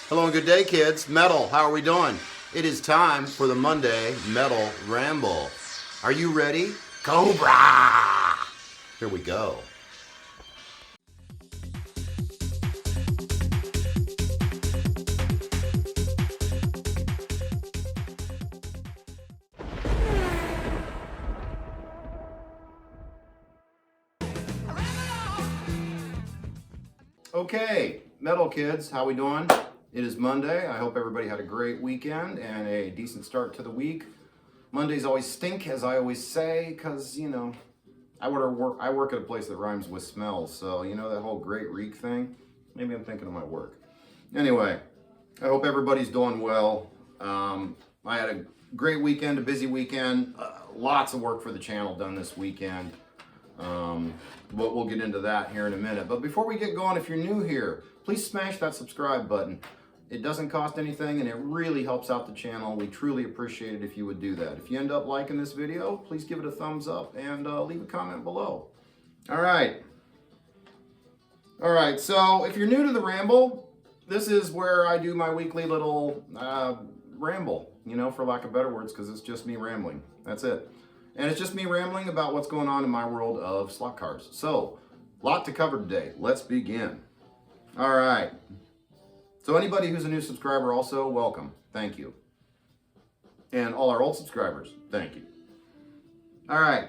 Hello and good day, kids. Metal, how are we doing? It is time for the Monday Metal Ramble. Are you ready? Cobra! Here we go. Okay, Metal kids, how we doing? It is Monday. I hope everybody had a great weekend and a decent start to the week. Mondays always stink, as I always say, because, you know, I work at a place that rhymes with smells, so, you know, that whole great reek thing. Maybe I'm thinking of my work. Anyway, I hope everybody's doing well. I had a great weekend, a busy weekend. Lots of work for the channel done this weekend. But we'll get into that here in a minute. But before we get going, if you're new here, please smash that subscribe button. It doesn't cost anything and it really helps out the channel. We truly appreciate it if you would do that. If you end up liking this video, please give it a thumbs up and leave a comment below. All right, so if you're new to the Ramble, this is where I do my weekly little ramble, you know, for lack of better words, because it's just me rambling. That's it. And it's just me rambling about what's going on in my world of slot cars. So, a lot to cover today. Let's begin. All right. So anybody who's a new subscriber also, welcome. Thank you. And all our old subscribers, thank you. All right.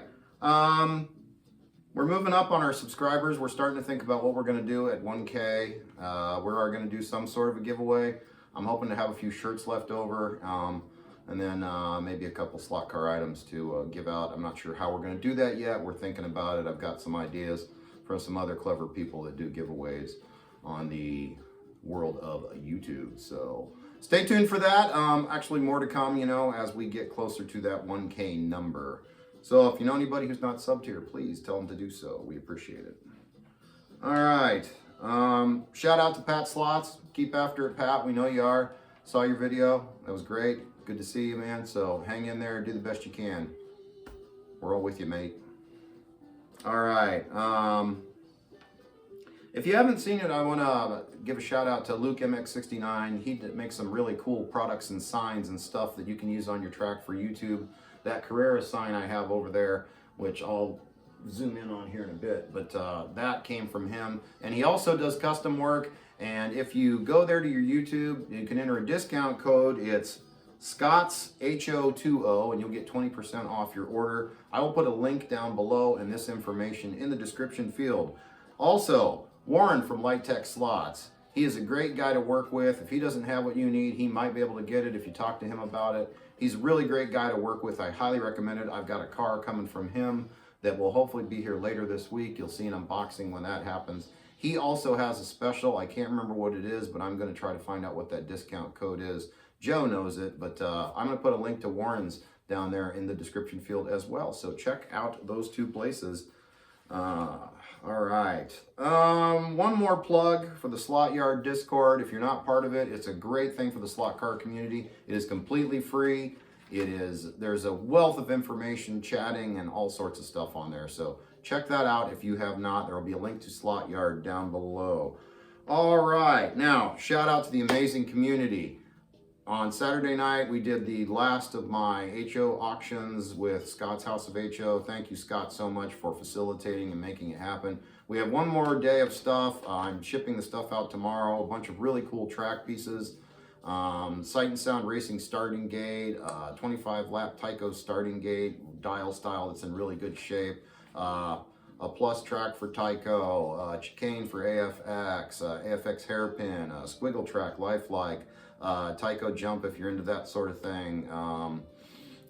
We're moving up on our subscribers. We're starting to think about what we're going to do at 1K. We are going to do some sort of a giveaway. I'm hoping to have a few shirts left over. And then maybe a couple slot car items to give out. I'm not sure how we're going to do that yet. We're thinking about it. I've got some ideas from some other clever people that do giveaways on the world of YouTube. So stay tuned for that. Actually, more to come, you know, as we get closer to that 1K number. So if you know anybody who's not subbed here, please tell them to do so. We appreciate it. All right. Shout out to Pat Slots. Keep after it, Pat. We know you are. Saw your video. That was great. Good to see you, man. So hang in there and do the best you can. We're all with you, mate. All right. If you haven't seen it, I want to give a shout out to Luke MX69. He makes some really cool products and signs and stuff that you can use on your track for YouTube. That Carrera sign I have over there, which I'll zoom in on here in a bit, but that came from him. And he also does custom work. And if you go there to your YouTube, you can enter a discount code. It's Scott's HO20 and you'll get 20% off your order. I will put a link down below and this information in the description field. Also, Warren from Light Tech Slots. He is a great guy to work with. If he doesn't have what you need, he might be able to get it if you talk to him about it. He's a really great guy to work with. I highly recommend it. I've got a car coming from him that will hopefully be here later this week. You'll see an unboxing when that happens. He also has a special. I can't remember what it is, but I'm going to try to find out what that discount code is. Joe knows it, but I'm going to put a link to Warren's down there in the description field as well. So check out those two places. All right. One more plug for the Slot Yard Discord. If you're not part of it, it's a great thing for the slot car community. It is completely free. There's a wealth of information, chatting, and all sorts of stuff on there. So check that out if you have not. There will be a link to Slot Yard down below. All right. Now, shout out to the amazing community. On Saturday night, we did the last of my HO auctions with Scott's House of HO. Thank you, Scott, so much for facilitating and making it happen. We have one more day of stuff. I'm shipping the stuff out tomorrow. A bunch of really cool track pieces. Sight and Sound Racing starting gate, 25-lap TYCO starting gate, dial style that's in really good shape. A plus track for TYCO, chicane for AFX, AFX hairpin, squiggle track, lifelike. TYCO jump if you're into that sort of thing.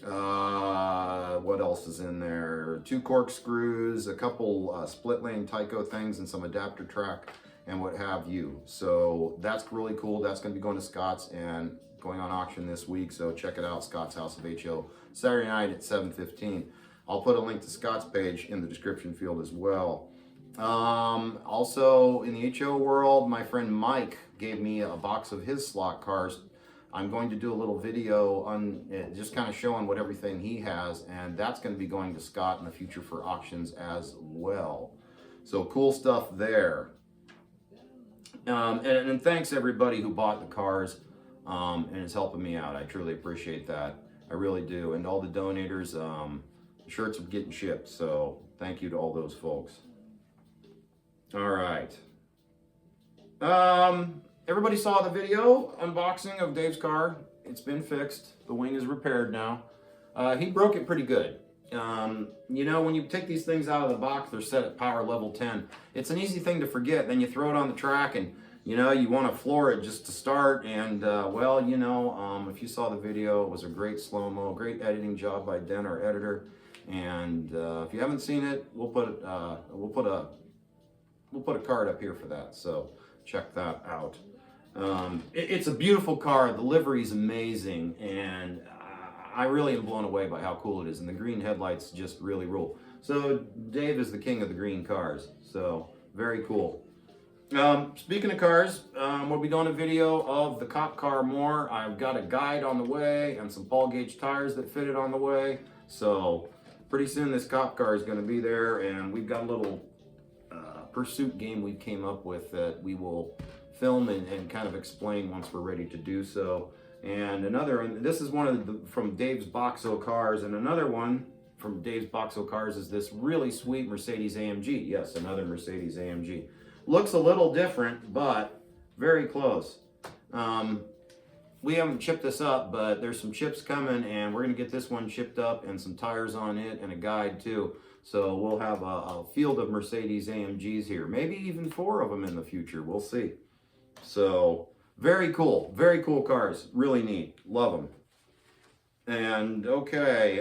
What else is in there? 2 corkscrews, a couple split lane TYCO things, and some adapter track and what have you. So that's really cool. That's going to be going to Scott's and going on auction this week. So check it out, Scott's House of HO, Saturday night at 7:15. I'll put a link to Scott's page in the description field as well. Also in the HO world, my friend Mike gave me a box of his slot cars. I'm going to do a little video on just kind of showing what everything he has, and that's going to be going to Scott in the future for auctions as well. So cool stuff there. And thanks everybody who bought the cars and is helping me out. I truly appreciate that. I really do. And all the donators, the shirts are getting shipped. So thank you to all those folks. All right. Everybody saw the video unboxing of Dave's car. It's been fixed. The wing is repaired now. He broke it pretty good. You know, when you take these things out of the box, they're set at power level 10. It's an easy thing to forget. Then you throw it on the track and, you know, you want to floor it just to start. And, well, you know, if you saw the video, it was a great slow-mo, great editing job by Den, our editor. And if you haven't seen it, we'll put a card up here for that. So check that out. It's a beautiful car. The livery is amazing. And I really am blown away by how cool it is, and the green headlights just really rule. So Dave is the king of the green cars, so very cool. Speaking of cars, we'll be doing a video of the cop car more. I've got a guide on the way and some Paul gauge tires that fit it on the way. So pretty soon this cop car is going to be there, and we've got a little pursuit game we came up with that we will film and kind of explain once we're ready to do so. And this is one of from Dave's Boxo cars, and another one from Dave's Boxo cars is this really sweet Mercedes AMG. Yes, another Mercedes AMG. Looks a little different, but very close. We haven't chipped this up, but there's some chips coming, and we're gonna get this one chipped up and some tires on it and a guide too. So we'll have a field of Mercedes AMGs here, maybe even 4 of them in the future. We'll see. So very cool cars, really neat, love them. And okay,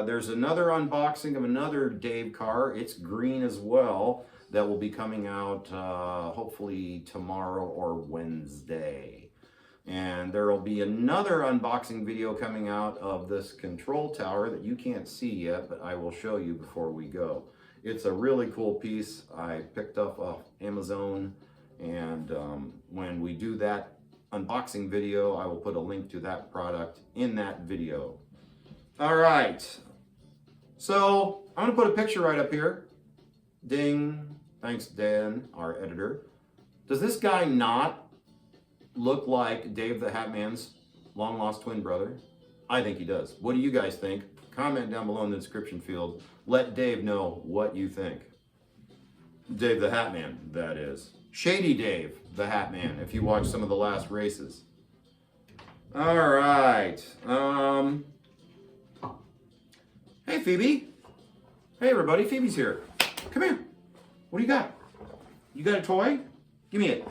there's another unboxing of another Dave car. It's green as well, that will be coming out hopefully tomorrow or Wednesday. And there will be another unboxing video coming out of this control tower that you can't see yet, but I will show you before we go. It's a really cool piece I picked up off Amazon. And when we do that unboxing video, I will put a link to that product in that video. All right, so I'm gonna put a picture right up here. Ding, thanks Dan, our editor. Does this guy not look like Dave the Hat Man's long lost twin brother? I think he does. What do you guys think? Comment down below in the description field. Let Dave know what you think. Dave the Hat Man, that is. Shady Dave, the Hat Man, if you watch some of the last races. All right. Hey, Phoebe. Hey, everybody. Phoebe's here. Come here. What do you got? You got a toy? Give me it.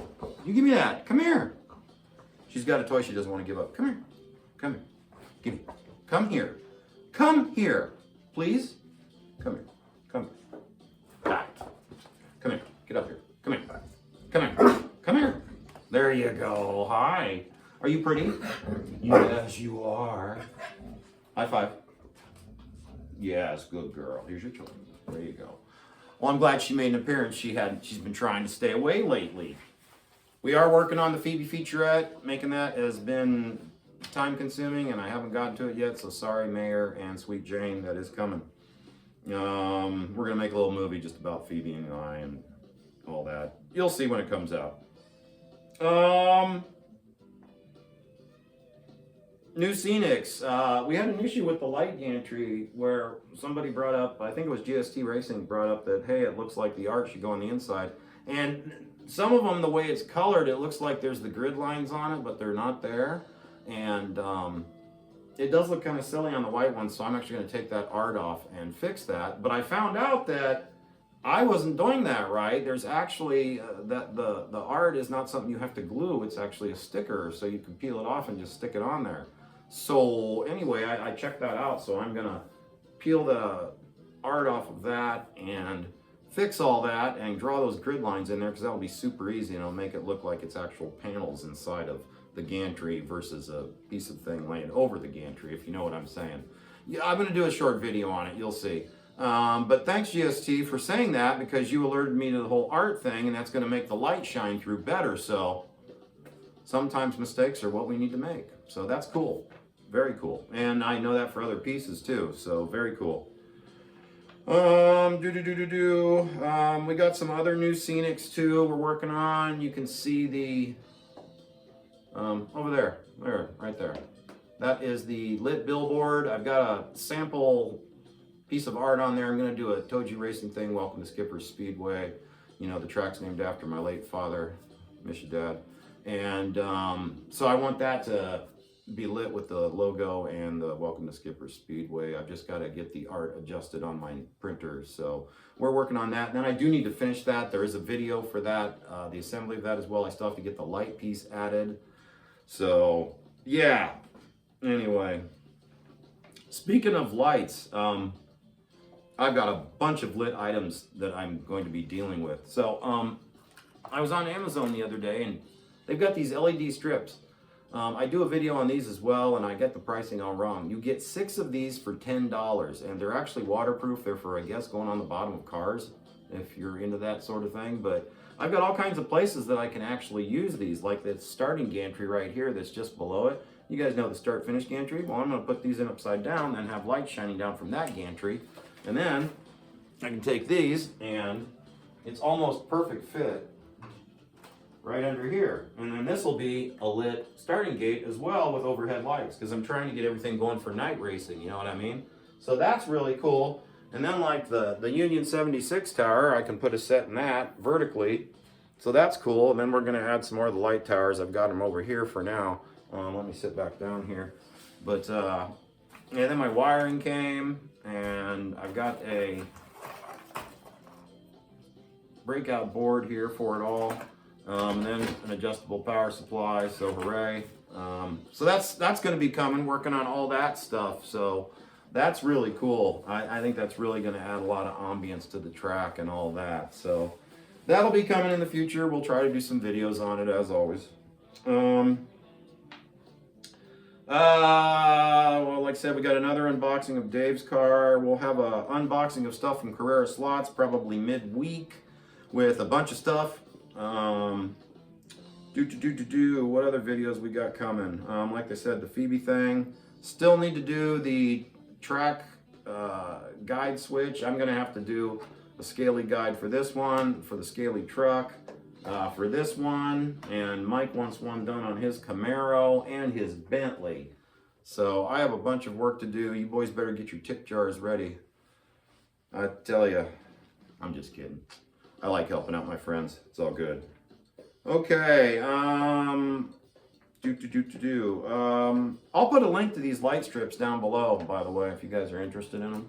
You give me that. Come here. She's got a toy she doesn't want to give up. Come here. Come here. Give me. Come here. Come here. Please. Come here. Come here. Ah. Come here. Get up here. Come here. Come here. Come here. There you go. Hi. Are you pretty? Yes, you are. High five. Yes, good girl. Here's your toy. There you go. Well, I'm glad she made an appearance. She's been trying to stay away lately. We are working on the Phoebe featurette. Making that has been time consuming, and I haven't gotten to it yet, so sorry, Mayor and Sweet Jane. That is coming. We're gonna make a little movie just about Phoebe and I and all that. You'll see when it comes out. New Scenics. We had an issue with the light gantry where somebody brought up, I think it was GST Racing, brought up that, hey, it looks like the art should go on the inside. And some of them, the way it's colored, it looks like there's the grid lines on it, but they're not there. And it does look kind of silly on the white one, so I'm actually going to take that art off and fix that. But I found out that I wasn't doing that right. There's actually, that the art is not something you have to glue. It's actually a sticker, so you can peel it off and just stick it on there. So anyway, I checked that out, so I'm gonna peel the art off of that and fix all that and draw those grid lines in there, because that'll be super easy and it'll make it look like it's actual panels inside of the gantry versus a piece of thing laying over the gantry, if you know what I'm saying. Yeah, I'm gonna do a short video on it, you'll see. But thanks GST for saying that, because you alerted me to the whole art thing, and that's going to make the light shine through better. So sometimes mistakes are what we need to make. So that's cool. Very cool. And I know that for other pieces too. So very cool. We got some other new scenics too we're working on. You can see the over there, right there. That is the lit billboard. I've got a sample piece of art on there. I'm going to do a ToJu racing thing. Welcome to Skipper's Speedway. You know, the track's named after my late father. Miss you, Dad. And so I want that to be lit with the logo and the Welcome to Skipper's Speedway. I've just got to get the art adjusted on my printer. So we're working on that. And then I do need to finish that. There is a video for that, the assembly of that as well. I still have to get the light piece added. So yeah, anyway, speaking of lights, I've got a bunch of lit items that I'm going to be dealing with. So I was on Amazon the other day and they've got these LED strips. I do a video on these as well, and I get the pricing all wrong. You get 6 of these for $10, and they're actually waterproof. They're for, I guess, going on the bottom of cars, if you're into that sort of thing. But I've got all kinds of places that I can actually use these, like this starting gantry right here that's just below it. You guys know the start-finish gantry? Well, I'm going to put these in upside down and have light shining down from that gantry. And then I can take these, and it's almost perfect fit right under here. And then this will be a lit starting gate as well with overhead lights, because I'm trying to get everything going for night racing, you know what I mean? So that's really cool. And then like the Union 76 tower, I can put a set in that vertically. So that's cool. And then we're gonna add some more of the light towers. I've got them over here for now. Let me sit back down here. But yeah, then my wiring came, and I've got a breakout board here for it all. And then an adjustable power supply, so hooray. So that's going to be coming, working on all that stuff. So that's really cool. I think that's really going to add a lot of ambience to the track and all that. So that'll be coming in the future. We'll try to do some videos on it as always. Well, like I said, we got another unboxing of Dave's car. We'll have a unboxing of stuff from Carrera Slots probably midweek with a bunch of stuff. What other videos we got coming? Like I said, the Phoebe thing. Still need to do the track guide switch. I'm gonna have to do a scaly guide for this one, for the scaly truck, for this one, and Mike wants one done on his Camaro and his Bentley. So I have a bunch of work to do. You boys better get your tip jars ready. I tell you, I'm just kidding. I like helping out my friends. It's all good. Okay. I'll put a link to these light strips down below, by the way, if you guys are interested in them.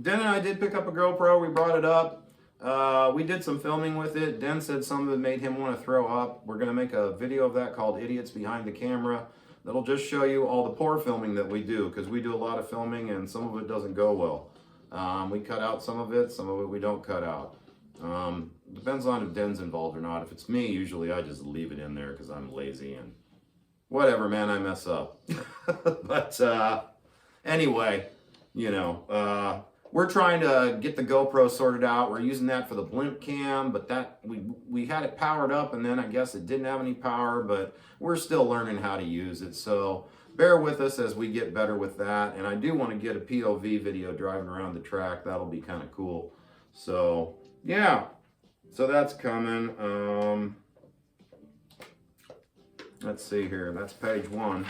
Den and I did pick up a GoPro. We brought it up. We did some filming with it. Den said some of it made him want to throw up. We're going to make a video of that called Idiots Behind the Camera. That'll just show you all the poor filming that we do, because we do a lot of filming and some of it doesn't go well. We cut out some of it we don't cut out. Depends on if Den's involved or not. If it's me, usually I just leave it in there because I'm lazy and whatever, man, I mess up. But anyway, you know, we're trying to get the GoPro sorted out. We're using that for the blimp cam, but that we had it powered up, and then I guess it didn't have any power, but we're still learning how to use it. So bear with us as we get better with that. And I do want to get a POV video driving around the track. That'll be kind of cool. So yeah, so that's coming. Let's see here. That's page 1.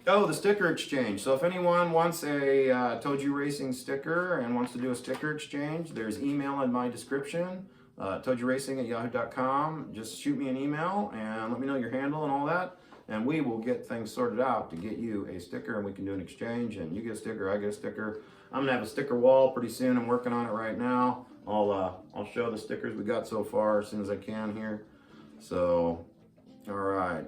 Oh, the sticker exchange. So if anyone wants a ToJu Racing sticker and wants to do a sticker exchange, there's email in my description. ToJuRacing@yahoo.com. Just shoot me an email and let me know your handle and all that, and we will get things sorted out to get you a sticker, and we can do an exchange, and you get a sticker, I get a sticker. I'm gonna have a sticker wall pretty soon. I'm working on it right now. I'll show the stickers we got so far as soon as I can here. So, all right.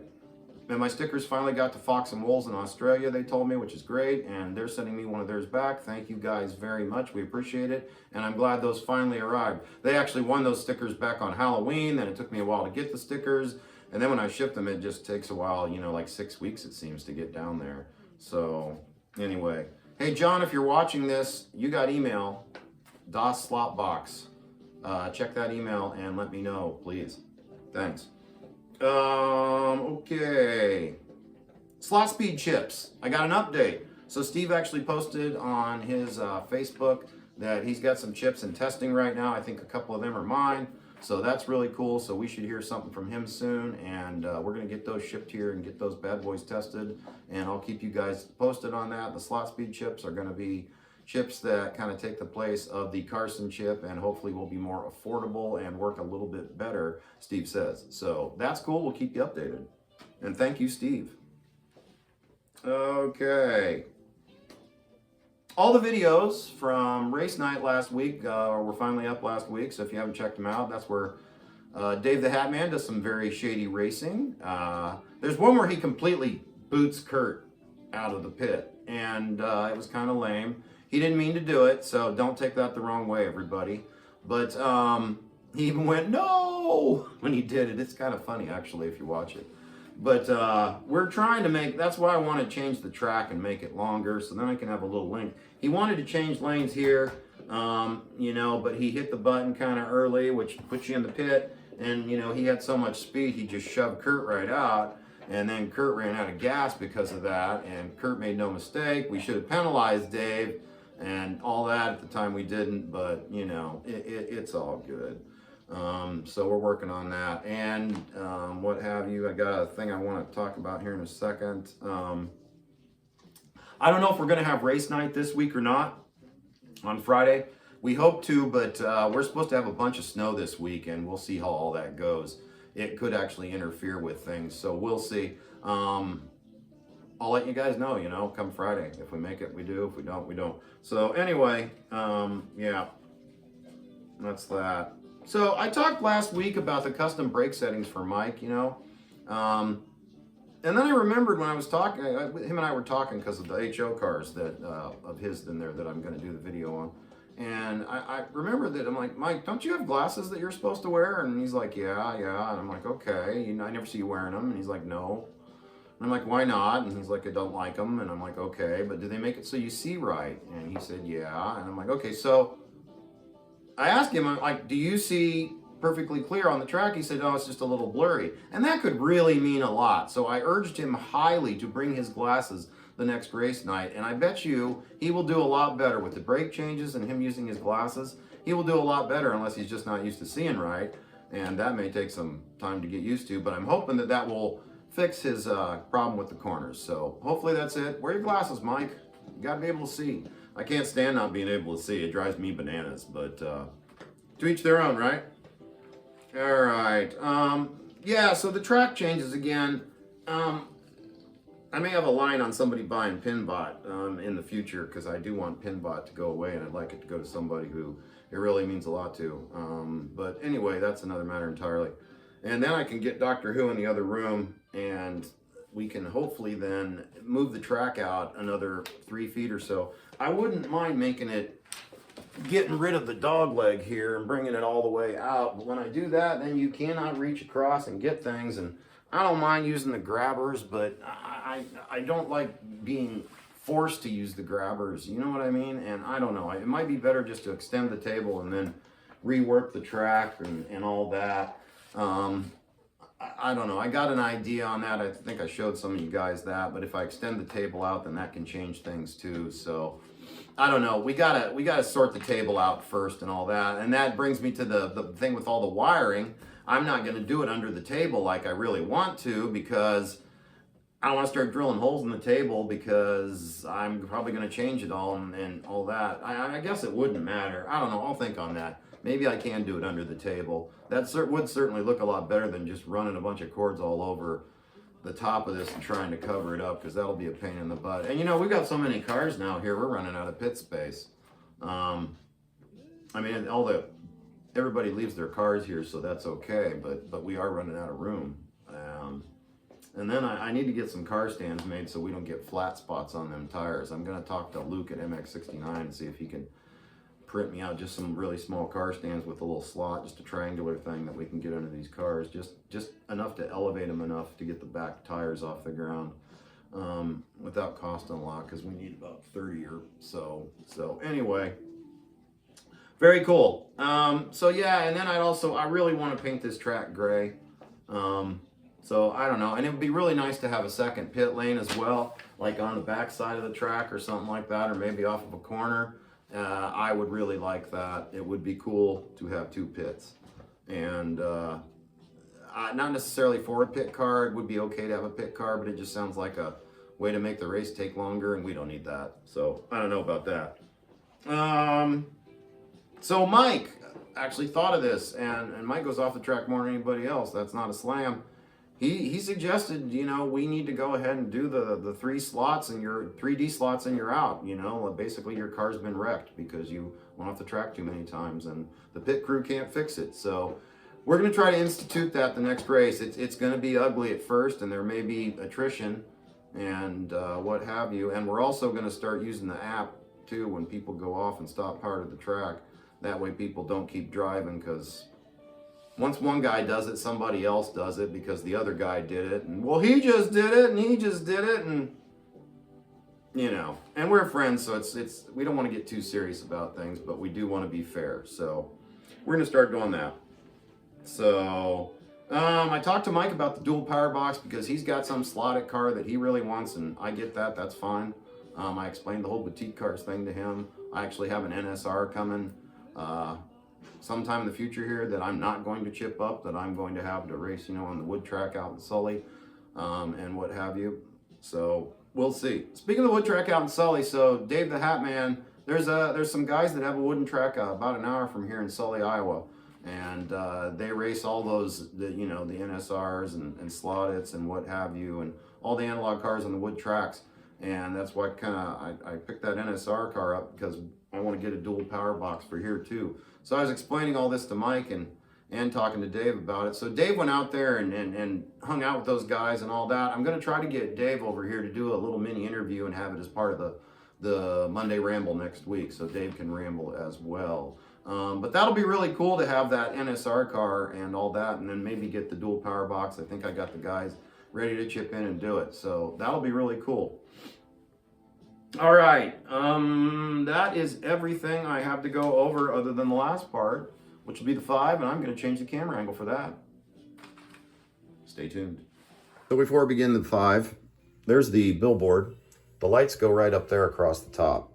And my stickers finally got to Fox and Wolves in Australia, they told me, which is great, and they're sending me one of theirs back. Thank you guys very much. We appreciate it, and I'm glad those finally arrived. They actually won those stickers back on Halloween, then it took me a while to get the stickers, and then when I ship them, it just takes a while, you know, like 6 weeks it seems to get down there. So, anyway. Hey, John, if you're watching this, you got email, DOS Slot Box. Check that email and let me know, please. Thanks. Okay. slot speed chips. I got an update. So Steve actually posted on his Facebook that he's got some chips in testing right now. I think a couple of them are mine. So that's really cool. So we should hear something from him soon. And we're going to get those shipped here and get those bad boys tested. And I'll keep you guys posted on that. The slot speed chips are going to be chips that kind of take the place of the Carson chip and hopefully will be more affordable and work a little bit better, Steve says. So that's cool. We'll keep you updated. And thank you, Steve. Okay. All the videos from race night last week were finally up last week, so if you haven't checked them out, that's where Dave the Hat Man does some very shady racing. There's one where he completely boots Kurt out of the pit, and it was kind of lame. He didn't mean to do it, so don't take that the wrong way, everybody. But he even went, no, when he did it. It's kind of funny, actually, if you watch it. But we're trying to make, that's why I want to change the track and make it longer, so then I can have a little length. He wanted to change lanes here, you know, but he hit the button kind of early, which puts you in the pit. And, you know, he had so much speed, he just shoved Kurt right out. And then Kurt ran out of gas because of that. And Kurt made no mistake. We should have penalized Dave and all that. At the time we didn't, but, you know, it's all good. So we're working on that, and what have you. I got a thing I want to talk about here in a second. I don't know if we're going to have race night this week or not on Friday. We hope to, but we're supposed to have a bunch of snow this week, and we'll see how all that goes. It could actually interfere with things, so we'll see. I'll let you guys know, you know, come Friday. If we make it, we do. If we don't, we don't. So anyway, yeah, that's that. So I talked last week about the custom brake settings for Mike, you know, and then I remembered when I was talking, him and I were talking because of the HO cars that of his in there that I'm going to do the video on. And I remember that I'm like, Mike, don't you have glasses that you're supposed to wear? And he's like, yeah. And I'm like, okay, you know, I never see you wearing them. And he's like, no. And I'm like, why not? And he's like, I don't like them. And I'm like, okay, but do they make it so you see right? And he said, yeah. And I'm like, okay, so I asked him, I'm like, do you see perfectly clear on the track? He said, no, it's just a little blurry. And that could really mean a lot. So I urged him highly to bring his glasses the next race night. And I bet you he will do a lot better with the brake changes and him using his glasses. He will do a lot better unless he's just not used to seeing right. And that may take some time to get used to. But I'm hoping that that will fix his problem with the corners. So hopefully that's it. Wear your glasses, Mike. You got to be able to see. I can't stand not being able to see. It drives me bananas, but to each their own, right? All right. Yeah, so the track changes again. I may have a line on somebody buying Pinbot in the future because I do want Pinbot to go away and I'd like it to go to somebody who it really means a lot to. But anyway, that's another matter entirely. And then I can get Doctor Who in the other room and we can hopefully then move the track out another 3 feet or so. I wouldn't mind making it, getting rid of the dog leg here and bringing it all the way out. But when I do that, then you cannot reach across and get things. And I don't mind using the grabbers, but I don't like being forced to use the grabbers. You know what I mean? And I don't know. It might be better just to extend the table and then rework the track and all that. I don't know. I got an idea on that. I think I showed some of you guys that. But if I extend the table out, then that can change things too. So I don't know. We gotta sort the table out first and all that. And that brings me to the thing with all the wiring. I'm not going to do it under the table like I really want to because I don't want to start drilling holes in the table because I'm probably going to change it all and all that. I guess it wouldn't matter. I don't know. I'll think on that. Maybe I can do it under the table. That would certainly look a lot better than just running a bunch of cords all over the top of this and trying to cover it up because that'll be a pain in the butt. And you know, we've got so many cars now here, we're running out of pit space. I mean, everybody leaves their cars here, so that's okay, but we are running out of room. And then I need to get some car stands made so we don't get flat spots on them tires. I'm going to talk to Luke at MX69 and see if he can print me out just some really small car stands with a little slot, just a triangular thing that we can get under these cars, just enough to elevate them enough to get the back tires off the ground without costing a lot, because we need about 30 or so. So anyway, very cool. So yeah, and then I really want to paint this track gray. So I don't know, and it would be really nice to have a second pit lane as well, like on the back side of the track or something like that, or maybe off of a corner. I would really like that. It would be cool to have 2 pits. And not necessarily for a pit car. It would be okay to have a pit car, but it just sounds like a way to make the race take longer, and we don't need that. So I don't know about that. So Mike actually thought of this, and Mike goes off the track more than anybody else. That's not a slam. He suggested, you know, we need to go ahead and do the 3 slots and your 3D slots and you're out. You know, basically your car's been wrecked because you went off the track too many times and the pit crew can't fix it. So we're going to try to institute that the next race. It's going to be ugly at first, and there may be attrition and what have you. And we're also going to start using the app too when people go off and stop part of the track. That way people don't keep driving, because once one guy does it, somebody else does it because the other guy did it. And well, he just did it and he just did it, and you know, and we're friends, so it's we don't want to get too serious about things, but we do want to be fair. So we're going to start doing that. So I talked to Mike about the dual power box because he's got some slotted car that he really wants, and I get that. That's fine. I explained the whole boutique cars thing to him. I actually have an NSR coming sometime in the future here that I'm not going to chip up, that I'm going to have to race, you know, on the wood track out in Sully and what have you. So we'll see. Speaking of the wood track out in Sully, so Dave the Hat Man, there's some guys that have a wooden track about an hour from here in Sully, Iowa. And they race all those, you know, the NSRs and Slottits and what have you, and all the analog cars on the wood tracks. And that's why I picked that NSR car up, because I want to get a dual power box for here too. So I was explaining all this to Mike and talking to Dave about it. So Dave went out there and hung out with those guys and all that. I'm going to try to get Dave over here to do a little mini interview and have it as part of the Monday Ramble next week, so Dave can ramble as well. But that'll be really cool to have that NSR car and all that, and then maybe get the dual power box. I think I got the guys ready to chip in and do it, so that'll be really cool. All right, that is everything I have to go over other than the last part, which will be the 5, and I'm going to change the camera angle for that. Stay tuned. So before we begin the 5, there's the billboard. The lights go right up there across the top.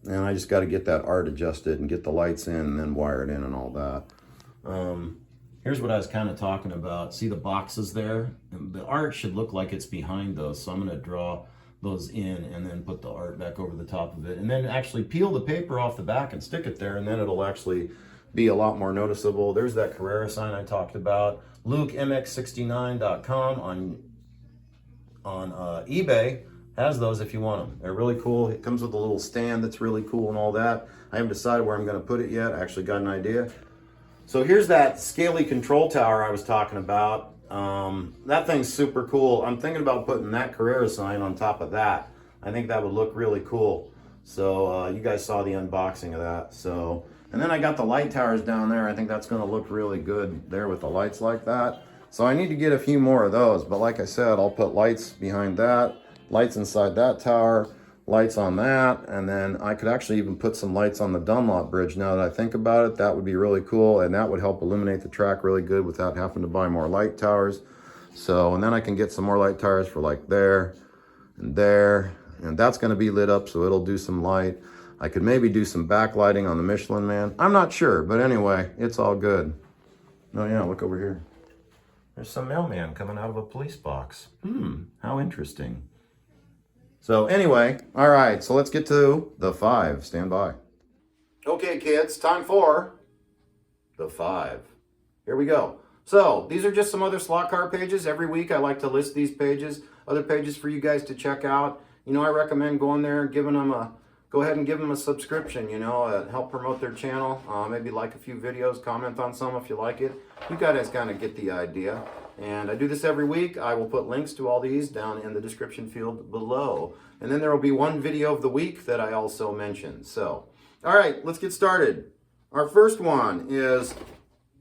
And I just got to get that art adjusted and get the lights in and then wire it in and all that. Here's what I was kind of talking about. See the boxes there? And the art should look like it's behind those. So I'm going to draw those in and then put the art back over the top of it. And then actually peel the paper off the back and stick it there. And then it'll actually be a lot more noticeable. There's that Carrera sign I talked about. LukeMX69.com on eBay. Has those if you want them. They're really cool. It comes with a little stand that's really cool and all that. I haven't decided where I'm going to put it yet. I actually got an idea. So here's that scaly control tower I was talking about. That thing's super cool. I'm thinking about putting that Carrera sign on top of that. I think that would look really cool. So you guys saw the unboxing of that. So, and then I got the light towers down there. I think that's going to look really good there with the lights like that. So I need to get a few more of those. But like I said, I'll put lights behind that. Lights inside that tower, lights on that, and then I could actually even put some lights on the Dunlop bridge. Now that I think about it, that would be really cool, and that would help illuminate the track really good without having to buy more light towers. So, and then I can get some more light towers for like there, and that's going to be lit up, so it'll do some light. I could maybe do some backlighting on the Michelin Man. I'm not sure, but anyway, it's all good. Oh yeah, look over here. There's some mailman coming out of a police box. How interesting. So anyway, all right, so let's get to the 5. Stand by. Okay, kids, time for the 5. Here we go. So these are just some other slot car pages. Every week I like to list these pages, other pages for you guys to check out. You know, I recommend going there and go ahead and give them a subscription, you know, help promote their channel. Maybe like a few videos, comment on some if you like it. You guys kind of get the idea. And I do this every week. I will put links to all these down in the description field below. And then there will be one video of the week that I also mentioned. So, all right, let's get started. Our first one is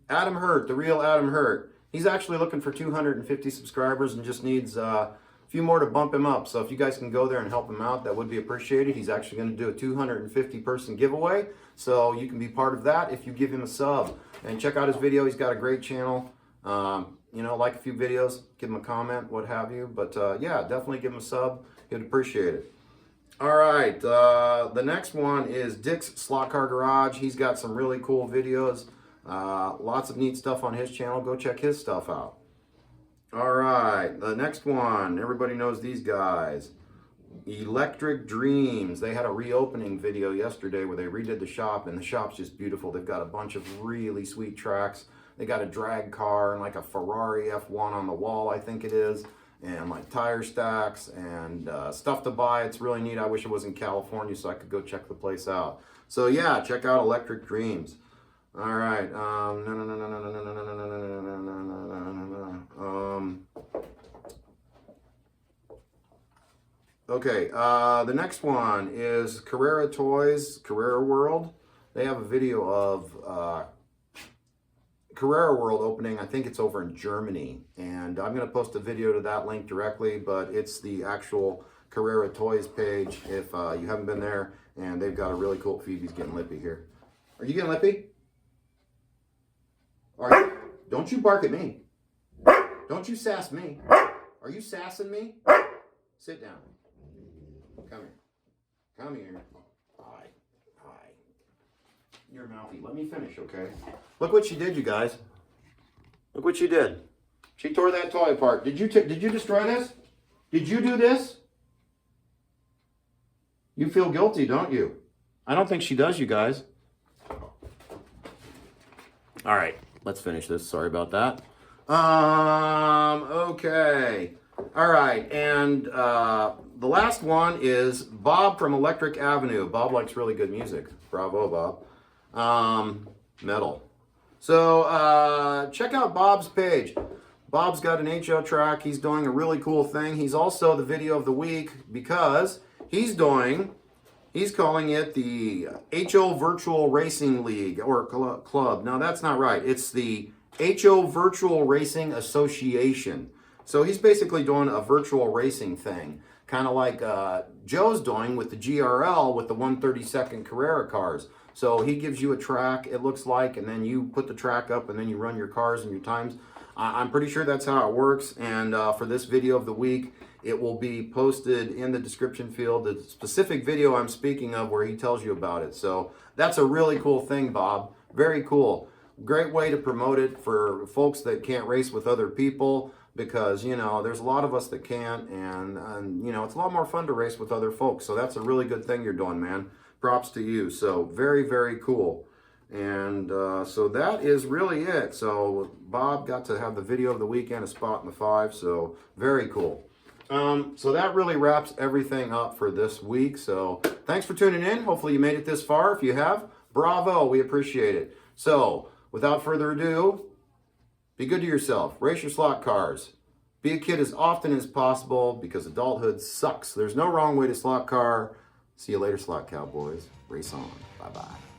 Adam Hurt, the real Adam Hurt. He's actually looking for 250 subscribers and just needs a few more to bump him up. So if you guys can go there and help him out, that would be appreciated. He's actually going to do a 250 person giveaway. So you can be part of that if you give him a sub. And check out his video. He's got a great channel. You know, like a few videos, give him a comment, what have you. But yeah, definitely give him a sub. He'd appreciate it. All right, the next one is Dick's Slot Car Garage. He's got some really cool videos. Lots of neat stuff on his channel. Go check his stuff out. All right, the next one. Everybody knows these guys. Electric Dreams. They had a reopening video yesterday where they redid the shop, and the shop's just beautiful. They've got a bunch of really sweet tracks. They got a drag car and like a Ferrari F1 on the wall, I think it is, and like tire stacks and stuff to buy. It's really neat. I wish it was in California so I could go check the place out. So yeah, check out Electric Dreams. All right. Okay, the next one is Carrera Toys, Carrera World. They have a video of Carrera World opening. I think it's over in Germany. And I'm going to post a video to that link directly, but it's the actual Carrera Toys page if you haven't been there. And they've got a really cool... Phoebe's getting lippy here. Are you getting lippy? Are you? Don't you bark at me. Don't you sass me. Are you sassing me? Sit down. Come here. Come here. Hi. Hi. You're mouthy. Let me finish, okay? Look what she did, you guys. Look what she did. She tore that toy apart. Did you destroy this? Did you do this? You feel guilty, don't you? I don't think she does, you guys. All right. Let's finish this. Sorry about that. Okay. All right, and the last one is Bob from Electric Avenue. Bob likes really good music. Bravo, Bob. Metal. So check out Bob's page. Bob's got an HO track. He's doing a really cool thing. He's also the video of the week because he's calling it the HO Virtual Racing League or Club. No, that's not right. It's the HO Virtual Racing Association. So he's basically doing a virtual racing thing, kind of like Joe's doing with the GRL with the 132nd Carrera cars. So he gives you a track, it looks like, and then you put the track up and then you run your cars and your times. I'm pretty sure that's how it works. And for this video of the week, it will be posted in the description field, the specific video I'm speaking of where he tells you about it. So that's a really cool thing, Bob. Very cool. Great way to promote it for folks that can't race with other people. Because, you know, there's a lot of us that can't, and you know, it's a lot more fun to race with other folks. So that's a really good thing you're doing, man. Props to you. So very, very cool. And so that is really it. So Bob got to have the video of the week and a spot in the 5. So very cool. So that really wraps everything up for this week. So thanks for tuning in. Hopefully you made it this far. If you have, bravo. We appreciate it. So without further ado, be good to yourself. Race your slot cars. Be a kid as often as possible because adulthood sucks. There's no wrong way to slot car. See you later, slot cowboys. Race on. Bye-bye.